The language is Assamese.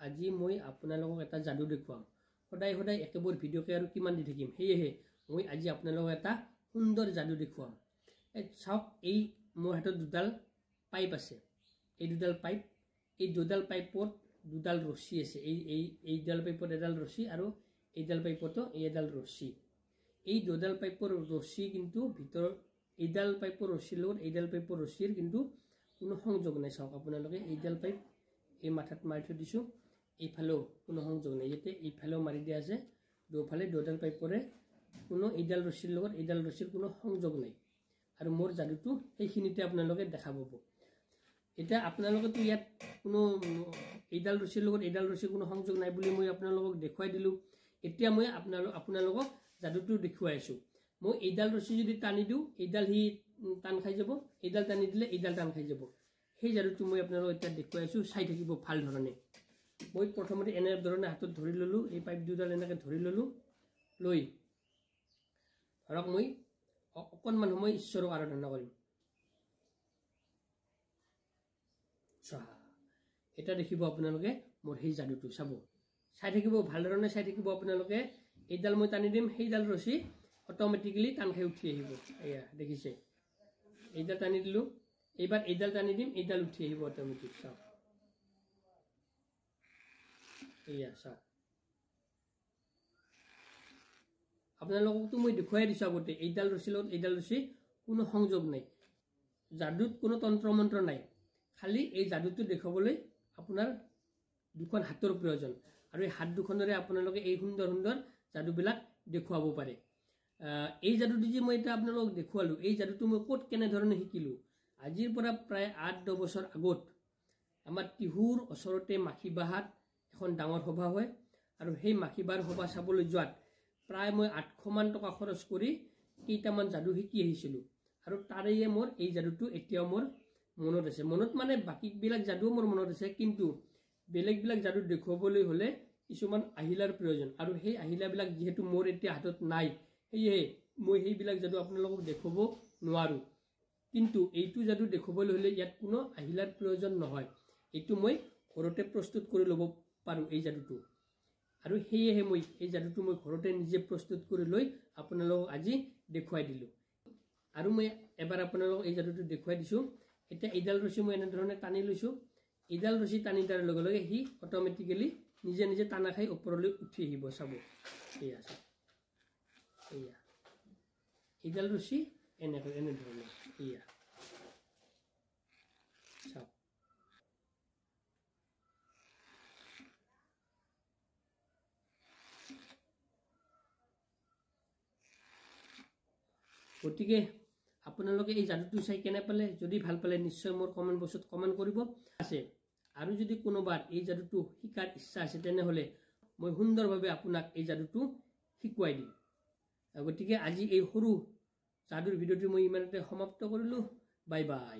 আজি মই আপোনালোকক এটা যাদু দেখুৱাম সদায় সদায় একেবাৰে ভিডিঅ'কে আৰু কিমান দি থাকিম হেয়ে মই আজি আপোনালোকক এটা সুন্দৰ যাদু দেখুৱাম চাওক এই মোৰ হাতত দুডাল পাইপ আছে এই দুডাল পাইপত দুডাল ৰছী আছে এই ডাল পাইপত এডাল ৰছী আৰু এইডাল পাইপতো এডাল ৰছী এই দুডাল পাইপৰ ৰছী কিন্তু ভিতৰ এইডাল পাইপৰ ৰছীৰ লগত এইডাল পাইপৰ ৰছীৰ কিন্তু কোনো সংযোগ নাই চাওক আপোনালোকে এইডাল পাইপ এই মাথাত মাৰি থৈ দিছো এইফালেও কোনো সংযোগ নাই ইয়াতে এইফালেও মাৰি দিয়া আছে দুফালে দুডাল পাইপৰে কোনো এইডাল ৰছীৰ লগত এইডাল ৰছীৰ কোনো সংযোগ নাই আৰু মোৰ যাদুটো সেইখিনিতে আপোনালোকে দেখা পাব এটা আপোনালোকে তো ইয়াত কোনো এইডাল ৰছীৰ লগত এইডাল ৰছীৰ কোনো সংযোগ নাই বুলি মই আপোনালোকক দেখুৱাই দিলো এতিয়া মই আপোনালোকক যাদুটো দেখুৱাইছো মই এইডাল ৰছী যদি টানি দিও এইডাল হি টান খাই যাব এইডাল টানি দিলে এইডাল টান খাই যাব সেই যাদুটো মই আপোনালোকক এতিয়া দেখুৱাইছো চাই থাকিব ভাল ধৰণে মই প্ৰথমতে এনে ধৰণে হাতত ধৰি ললো এই পাইপ দুডাল এনেকৈ ধৰি ললো লৈ ধৰক মই অকণমান সময় ঈশ্বৰক আৰাধনা কৰিম এটা দেখিব আপোনালোকে মোৰ সেই যাদুটো চাব চাই থাকিব ভাল ধৰণে চাই থাকিব আপোনালোকে এইডাল মই টানি দিম সেইডাল ৰছী অটোমেটিক্যালি টান খাই উঠি আহিব এয়া দেখিছে এইডাল টানি দিলো এইবাৰ এইডাল টানি দিম এইডাল উঠি আহিব অটোমেটিক চাওক এয়া চাওক আপোনালোককতো মই দেখুৱাই দিছো আগতে এইডাল ৰছীৰ লগত এইডাল ৰছী কোনো সংযোগ নাই যাদুত কোনো তন্ত্ৰ মন্ত্ৰ নাই খালি এই যাদুটো দেখাবলৈ আপোনাৰ দুখন হাতৰ প্ৰয়োজন আৰু এই হাত দুখনৰে আপোনালোকে এই সুন্দৰ সুন্দৰ যাদুবিলাক দেখুৱাব পাৰে এই যাদুটো যে মই এটা আপোনালোকক দেখুৱালো এই যাদুটো মই ক'ত কেনে ধৰণে শিকিলো আজিৰ পৰা প্ৰায় 8-10 বছৰ আগত আমাৰ তিহুৰ ওচৰতে মাখিবাহাত এখন ডাঙৰ সভা হয় আৰু সেই মাখিবাৰ সভা চাবলৈ যোৱাত প্ৰায় মই 800 মান টকা খৰচ কৰি কেইটামান যাদু শিকি আহিছিলো আৰু তাৰেয়ে মোৰ এই যাদুটো এতিয়াও মোৰ মনত আছে মনত মানে বাকি বিলাক যাদু মোৰ মনত আছে কিন্তু বেলেগ বিলাক যাদু দেখুৱাবলৈ হলে কিছুমান আহিলাৰ প্ৰয়োজন আৰু সেই আহিলাবিলাক যেহেতু মোৰ এতিয়া হাতত নাই হেয়ে মই সেইবিলাক যাদু আপোনালোকক দেখুৱাব নোৱাৰো কিন্তু এইটো যাদু দেখুৱাবলৈ হলে ইয়াত কোনো আহিলাৰ প্ৰয়োজন নহয় এইটো মই ঘৰতে প্ৰস্তুত কৰি ল'ব পাৰো এই যাদুটো আৰু হেয়ে মই এই যাদুটো মই ঘৰতে নিজে প্ৰস্তুত কৰি লৈ আপোনালোকক আজি দেখুৱাই দিলো আৰু মই এবাৰ আপোনালোকক এই যাদুটো দেখুৱাই দিছো এটা এইডাল ৰছী মই এনে ধৰণে টানি লৈছো এইডাল ৰছী টানি তাৰ লগে লগে হি অটোমেটিক্যালি নিজে নিজে টানা খাই ওপৰলৈ উঠি আহিব চাব এয়া চাব এয়া এইডাল ৰছী এনে ধৰণে এয়া চাব গতিকে আপোনালোকে এই যাদুটো চাই কেনে পালে যদি ভাল পালে নিশ্চয় মোৰ কমেন্ট বক্সত কমেন্ট কৰিব আছে আৰু যদি কোনোবাৰ এই যাদুটো শিকাৰ ইচ্ছা আছে তেনেহলে মই সুন্দৰভাৱে আপোনাক এই যাদুটো শিকাই দিম গতিকে আজি এই সৰু যাদুৰ ভিডিঅ'টো মই ইমানতে সমাপ্ত কৰিলো বাই বাই